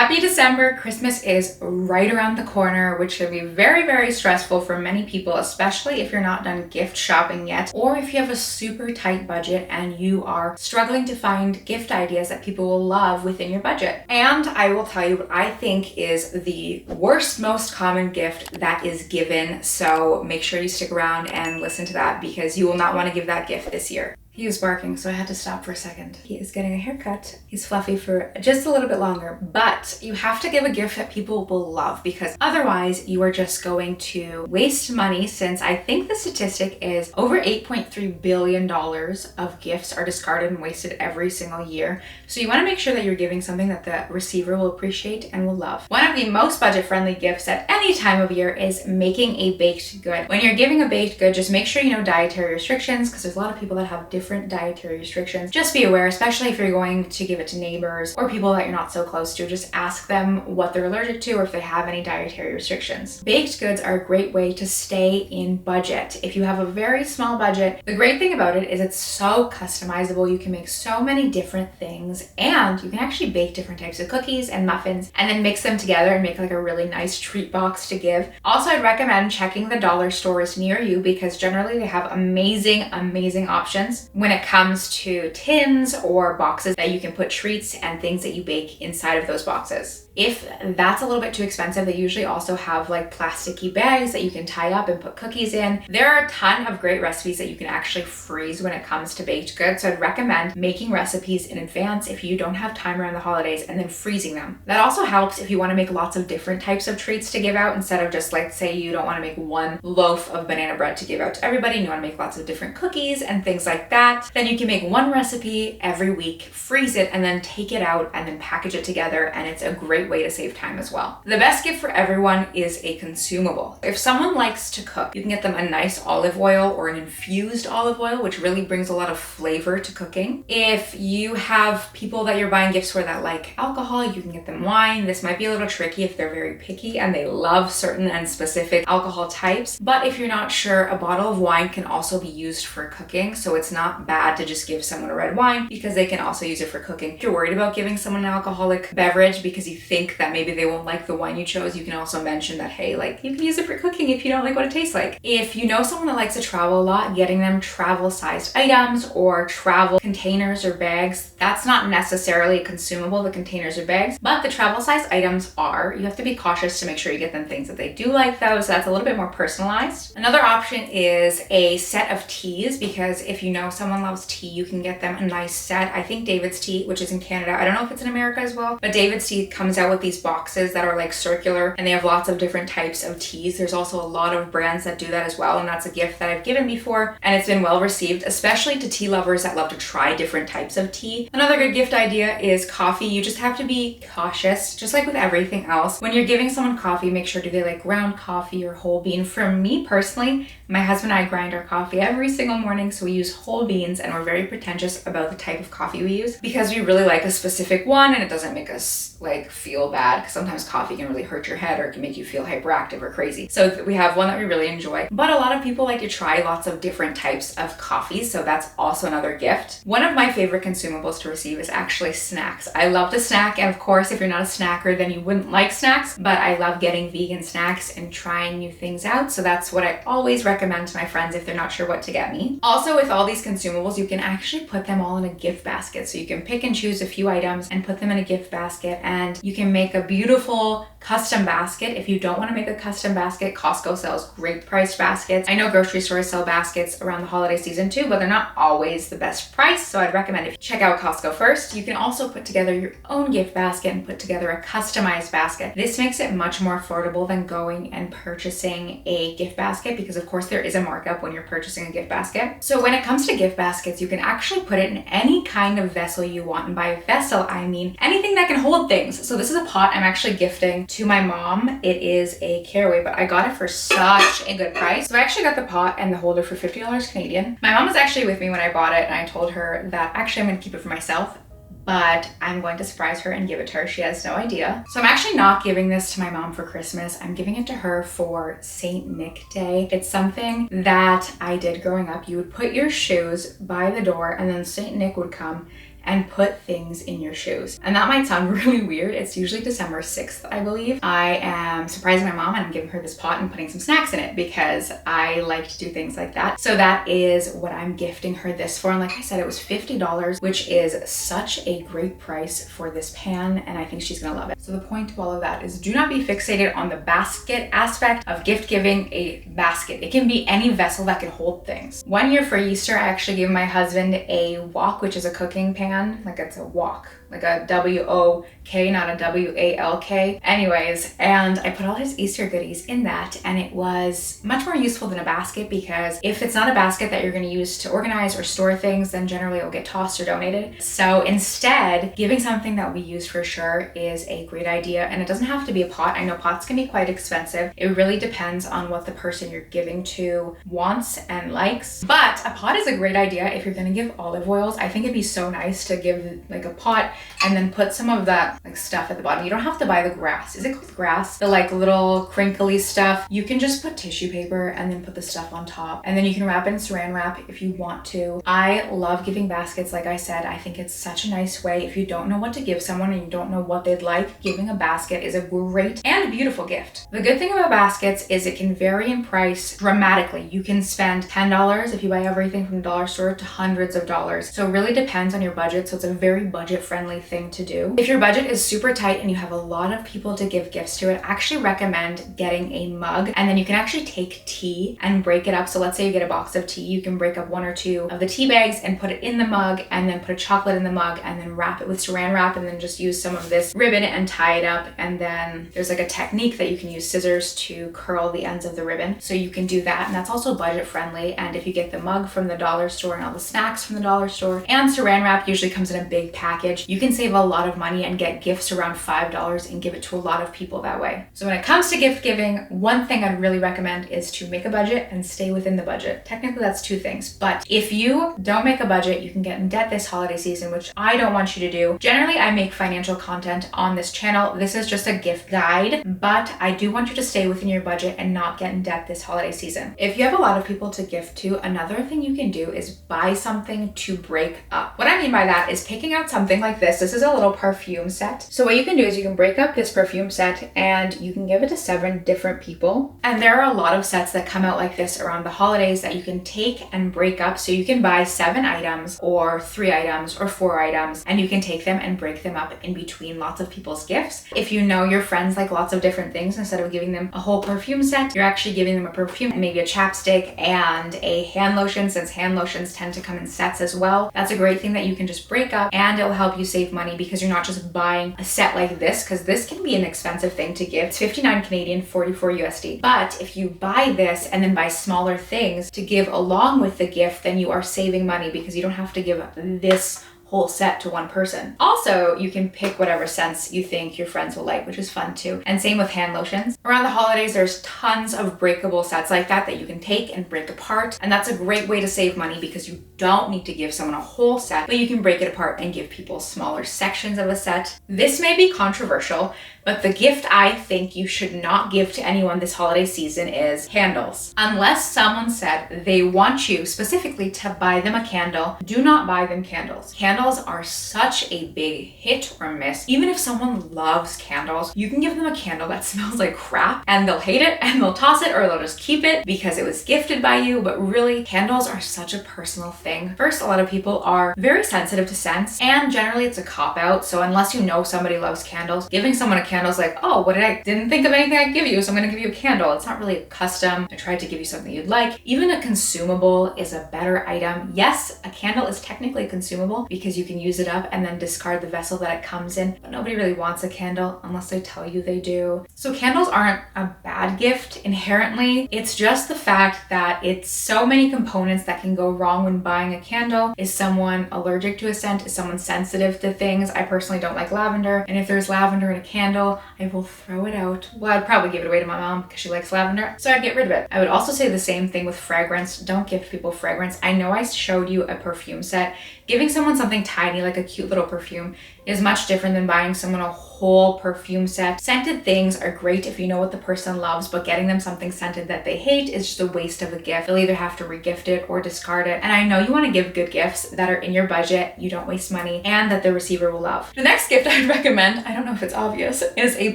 Happy December! Christmas is right around the corner, which can be very, very stressful for many people, especially if you're not done gift shopping yet, or if you have a super tight budget and you are struggling to find gift ideas that people will love within your budget. And I will tell you what I think is the worst, most common gift that is given, so make sure you stick around and listen to that because you will not want to give that gift this year. He was barking, so I had to stop for a second. He is getting a haircut. He's fluffy for just a little bit longer, but you have to give a gift that people will love because otherwise you are just going to waste money, since I think the statistic is over $8.3 billion of gifts are discarded and wasted every single year. So you want to make sure that you're giving something that the receiver will appreciate and will love. One of the most budget-friendly gifts at any time of year is making a baked good. When you're giving a baked good, just make sure you know dietary restrictions, because there's a lot of people that have different dietary restrictions. Just be aware, especially if you're going to give it to neighbors or people that you're not so close to. Just ask them what they're allergic to or if they have any dietary restrictions. Baked goods are a great way to stay in budget. If you have a very small budget, the great thing about it is it's so customizable. You can make so many different things, and you can actually bake different types of cookies and muffins and then mix them together and make like a really nice treat box to give. Also, I'd recommend checking the dollar stores near you because generally they have amazing options when it comes to tins or boxes that you can put treats and things that you bake inside of those boxes. If that's a little bit too expensive, they usually also have like plasticky bags that you can tie up and put cookies in. There are a ton of great recipes that you can actually freeze when it comes to baked goods. So I'd recommend making recipes in advance if you don't have time around the holidays and then freezing them. That also helps if you want to make lots of different types of treats to give out instead of just like, say you don't want to make one loaf of banana bread to give out to everybody and you want to make lots of different cookies and things like that. Then you can make one recipe every week, freeze it, and then take it out and then package it together, and it's a great way to save time as well. The best gift for everyone is a consumable. If someone likes to cook, you can get them a nice olive oil or an infused olive oil, which really brings a lot of flavor to cooking. If you have people that you're buying gifts for that like alcohol, you can get them wine. This might be a little tricky if they're very picky and they love certain and specific alcohol types. But if you're not sure, a bottle of wine can also be used for cooking. So it's not bad to just give someone a red wine because they can also use it for cooking. If you're worried about giving someone an alcoholic beverage because you think that maybe they won't like the wine you chose, you can also mention that, hey, like you can use it for cooking if you don't like what it tastes like. If you know someone that likes to travel a lot, getting them travel sized items or travel containers or bags, that's not necessarily a consumable, the containers or bags, but the travel sized items are. You have to be cautious to make sure you get them things that they do like though, so that's a little bit more personalized. Another option is a set of teas, because if you know someone loves tea, you can get them a nice set. I think David's Tea, which is in Canada, I don't know if it's in America as well, but David's Tea comes out with these boxes that are like circular and they have lots of different types of teas. There's also a lot of brands that do that as well, and that's a gift that I've given before and it's been well received, especially to tea lovers that love to try different types of tea. Another good gift idea is coffee. You just have to be cautious, just like with everything else. When you're giving someone coffee, make sure, do they like ground coffee or whole bean? For me personally, my husband and I grind our coffee every single morning, so we use whole beans, and we're very pretentious about the type of coffee we use because we really like a specific one and it doesn't make us like feel bad, because sometimes coffee can really hurt your head or it can make you feel hyperactive or crazy. So we have one that we really enjoy, but a lot of people like to try lots of different types of coffees, so that's also another gift. One of my favorite consumables to receive is actually snacks. I love to snack, and of course if you're not a snacker then you wouldn't like snacks, but I love getting vegan snacks and trying new things out, so that's what I always recommend to my friends if they're not sure what to get me. Also, with all these consumables, you can actually put them all in a gift basket, so you can pick and choose a few items and put them in a gift basket, and you can make a beautiful custom basket. If you don't want to make a custom basket, Costco sells great priced baskets. I know grocery stores sell baskets around the holiday season too, but they're not always the best price, so I'd recommend if you check out Costco first. You can also put together your own gift basket and put together a customized basket. This makes it much more affordable than going and purchasing a gift basket, because of course there is a markup when you're purchasing a gift basket. So when it comes to gift baskets, you can actually put it in any kind of vessel you want, and by vessel I mean anything that can hold things. So this is a pot I'm actually gifting to my mom. It is a caraway, but I got it for such a good price. So I actually got the pot and the holder for $50 Canadian. My mom was actually with me when I bought it, and I told her that actually I'm going to keep it for myself, but I'm going to surprise her and give it to her. She has no idea. So I'm actually not giving this to my mom for Christmas. I'm giving it to her for St. Nick Day. It's something that I did growing up. You would put your shoes by the door and then St. Nick would come and put things in your shoes. And that might sound really weird. It's usually December 6th, I believe. I am surprising my mom and I'm giving her this pot and putting some snacks in it because I like to do things like that. So that is what I'm gifting her this for. And like I said, it was $50, which is such a great price for this pan, and I think she's gonna love it. So the point of all of that is do not be fixated on the basket aspect of gift giving. A basket, it can be any vessel that can hold things. One year for Easter, I actually gave my husband a wok, which is a cooking pan. Like it's a wok, like a W-O-K, not a W-A-L-K. Anyways, and I put all his Easter goodies in that, and it was much more useful than a basket, because if it's not a basket that you're going to use to organize or store things, then generally it'll get tossed or donated. So instead, giving something that we use for sure is a great idea, and it doesn't have to be a pot. I know pots can be quite expensive. It really depends on what the person you're giving to wants and likes, but a pot is a great idea if you're going to give olive oils. I think it'd be so nice to give like a pot and then put some of that like stuff at the bottom. You don't have to buy the grass. Is it called grass? The like little crinkly stuff. You can just put tissue paper and then put the stuff on top, and then you can wrap it in saran wrap if you want to. I love giving baskets. Like I said, I think it's such a nice way. If you don't know what to give someone and you don't know what they'd like, giving a basket is a great and beautiful gift. The good thing about baskets is it can vary in price dramatically. You can spend $10 if you buy everything from the dollar store to hundreds of dollars. So it really depends on your budget. So it's a very budget friendly thing to do. If your budget is super tight and you have a lot of people to give gifts to, I actually recommend getting a mug, and then you can actually take tea and break it up. So let's say you get a box of tea, you can break up 1 or 2 of the tea bags and put it in the mug, and then put a chocolate in the mug, and then wrap it with saran wrap, and then just use some of this ribbon and tie it up. And then there's like a technique that you can use scissors to curl the ends of the ribbon. So you can do that, and that's also budget friendly. And if you get the mug from the dollar store and all the snacks from the dollar store, and saran wrap usually comes in a big package, you can save a lot of money and get gifts around $5 and give it to a lot of people that way. So when it comes to gift giving, one thing I'd really recommend is to make a budget and stay within the budget. Technically that's 2 things, but if you don't make a budget, you can get in debt this holiday season, which I don't want you to do. Generally, I make financial content on this channel. This is just a gift guide, but I do want you to stay within your budget and not get in debt this holiday season. If you have a lot of people to gift to, another thing you can do is buy something to break up. What I mean by that is picking out something like this. This is a little perfume set. So what you can do is you can break up this perfume set and you can give it to 7 different people. And there are a lot of sets that come out like this around the holidays that you can take and break up. So you can buy 7 items or 3 items or 4 items, and you can take them and break them up in between lots of people's gifts. If you know your friends like lots of different things, instead of giving them a whole perfume set, you're actually giving them a perfume and maybe a chapstick and a hand lotion, since hand lotions tend to come in sets as well. That's a great thing that you can just break up, and it'll help you save money because you're not just buying a set like this, because this can be an expensive thing to give. It's 59 Canadian, 44 USD. But if you buy this and then buy smaller things to give along with the gift, then you are saving money because you don't have to give this whole set to one person. Also, you can pick whatever scents you think your friends will like, which is fun too. And same with hand lotions. Around the holidays, there's tons of breakable sets like that you can take and break apart. And that's a great way to save money because you don't need to give someone a whole set, but you can break it apart and give people smaller sections of a set. This may be controversial, but the gift I think you should not give to anyone this holiday season is candles. Unless someone said they want you specifically to buy them a candle, do not buy them candles. Candles are such a big hit or miss. Even if someone loves candles, you can give them a candle that smells like crap and they'll hate it and they'll toss it, or they'll just keep it because it was gifted by you. But really, candles are such a personal thing. First, a lot of people are very sensitive to scents, and generally it's a cop-out. So unless you know somebody loves candles, giving someone a candle is like, oh, didn't think of anything I'd give you, so I'm gonna give you a candle. It's not really a custom. I tried to give you something you'd like. Even a consumable is a better item. Yes, a candle is technically consumable because you can use it up and then discard the vessel that it comes in, but nobody really wants a candle unless they tell you they do. So candles aren't a bad gift inherently. It's just the fact that it's so many components that can go wrong when buying a candle. Is someone allergic to a scent? Is someone sensitive to things? I personally don't like lavender, and if there's lavender in a candle, I will throw it out. Well, I'd probably give it away to my mom because she likes lavender, so I'd get rid of it. I would also say the same thing with fragrance. Don't gift people fragrance. I know I showed you a perfume set. Giving someone something tiny like a cute little perfume is much different than buying someone a whole perfume set. Scented things are great if you know what the person loves, but getting them something scented that they hate is just a waste of a gift. They'll either have to regift it or discard it. And I know you want to give good gifts that are in your budget, you don't waste money, and that the receiver will love. The next gift I'd recommend, I don't know if it's obvious, is a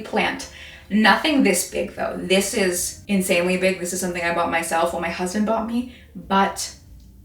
plant. Nothing this big though. This is insanely big. This is something I bought myself, well, my husband bought me, but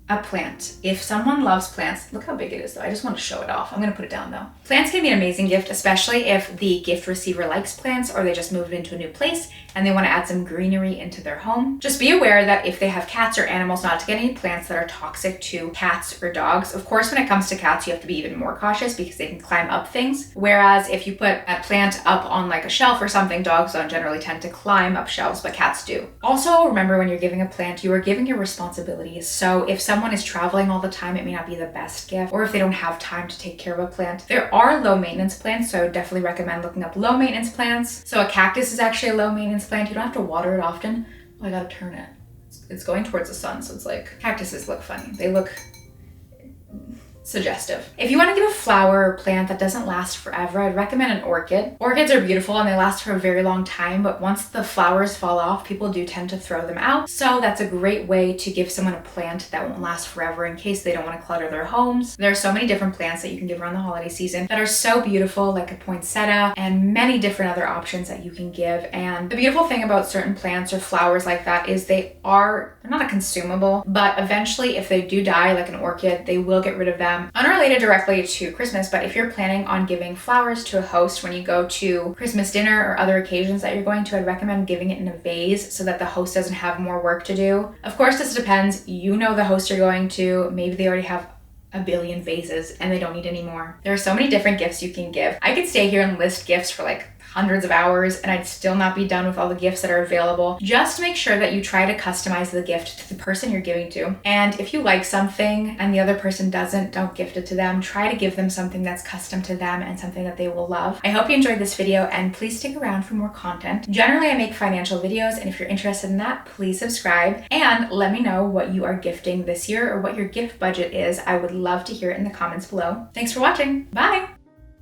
a plant. If someone loves plants, look how big it is though. I just want to show it off. I'm going to put it down though. Plants can be an amazing gift, especially if the gift receiver likes plants or they just moved into a new place and they want to add some greenery into their home. Just be aware that if they have cats or animals, not to get any plants that are toxic to cats or dogs. Of course, when it comes to cats, you have to be even more cautious because they can climb up things. Whereas if you put a plant up on like a shelf or something, dogs don't generally tend to climb up shelves, but cats do. Also, remember when you're giving a plant, you are giving your responsibilities. So if someone is traveling all the time, it may not be the best gift, or if they don't have time to take care of a plant. There are low maintenance plants, so I would definitely recommend looking up low maintenance plants. So a cactus is actually a low maintenance plant. You don't have to water it often. Oh, I gotta turn it. It's going towards the sun, so it's like, cactuses look funny. They look suggestive. If you want to give a flower or plant that doesn't last forever, I'd recommend an orchid. Orchids are beautiful and they last for a very long time, but once the flowers fall off, people do tend to throw them out. So that's a great way to give someone a plant that won't last forever in case they don't want to clutter their homes. There are so many different plants that you can give around the holiday season that are so beautiful, like a poinsettia, and many different other options that you can give. And the beautiful thing about certain plants or flowers like that is they're not a consumable, but eventually if they do die, like an orchid, they will get rid of them. Unrelated directly to Christmas, but if you're planning on giving flowers to a host when you go to Christmas dinner or other occasions that you're going to, I'd recommend giving it in a vase so that the host doesn't have more work to do. Of course, this depends. You know the host you're going to, maybe they already have a billion vases and they don't need any more. There are so many different gifts you can give. I could stay here and list gifts for like hundreds of hours and I'd still not be done with all the gifts that are available. Just make sure that you try to customize the gift to the person you're giving to. And if you like something and the other person doesn't, don't gift it to them. Try to give them something that's custom to them and something that they will love. I hope you enjoyed this video and please stick around for more content. Generally, I make financial videos, and if you're interested in that, please subscribe and let me know what you are gifting this year or what your gift budget is. I would love to hear it in the comments below. Thanks for watching. Bye!